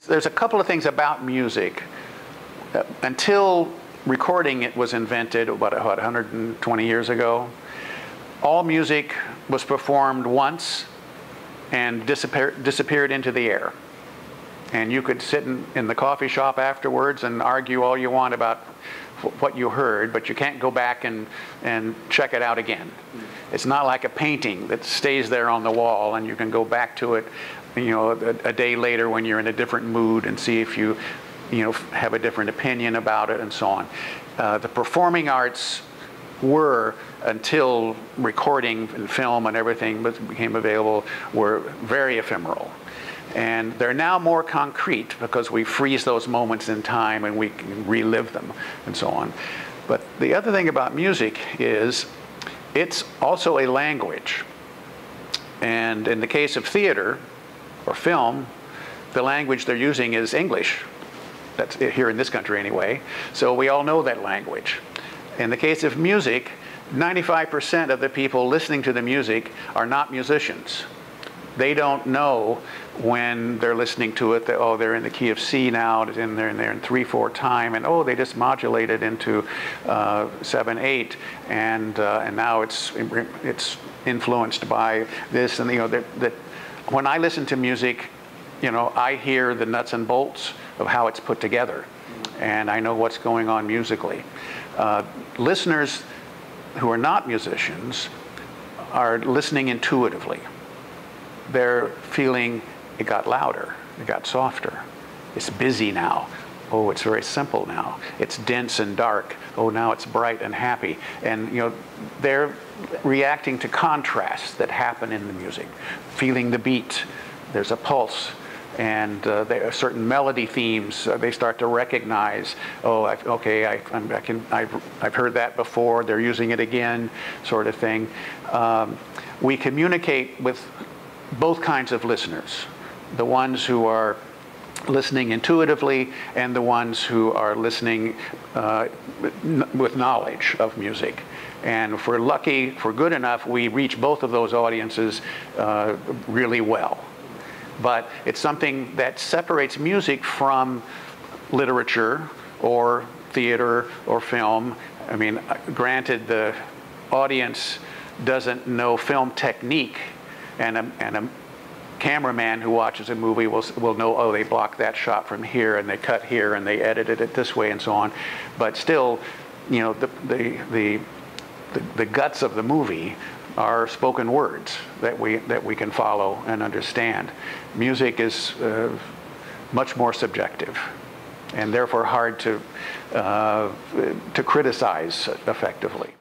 There's a couple of things about music. Until recording it was invented, about 120 years ago, all music was performed once and disappeared into the air. And you could sit in the coffee shop afterwards and argue all you want about what you heard, but you can't go back and check it out again. It's not like a painting that stays there on the wall and you can go back to it, you know, a day later when you're in a different mood and see if you have a different opinion about it and so on. The performing arts were, until recording and film and everything became available, were very ephemeral. And they're now more concrete because we freeze those moments in time and we can relive them and so on. But the other thing about music is it's also a language. And in the case of theater or film, the language they're using is English. That's here in this country anyway. So we all know that language. In the case of music, 95% of the people listening to the music are not musicians. They don't know when they're listening to it that, oh, they're in the key of C now, and they're in 3/4 time, and oh, they just modulated into 7/8, and now it's influenced by this, and that when I listen to music, I hear the nuts and bolts of how it's put together, and I know what's going on musically. Listeners who are not musicians are listening intuitively. They're feeling it got louder, it got softer, it's busy now, oh, it's very simple now, it's dense and dark, oh, now it's bright and happy. And they're reacting to contrasts that happen in the music, feeling the beat, there's a pulse, and there are certain melody themes they start to recognize. Oh, okay, I've heard that before, they're using it again, sort of thing. We communicate with both kinds of listeners, the ones who are listening intuitively and the ones who are listening with knowledge of music. And if we're lucky, if we're good enough, we reach both of those audiences really well. But it's something that separates music from literature or theater or film. I mean, granted, the audience doesn't know film technique, and a cameraman who watches a movie will know, oh, they blocked that shot from here and they cut here and they edited it this way and so on. But still, the guts of the movie are spoken words that we can follow and understand. Music is much more subjective and therefore hard to criticize effectively.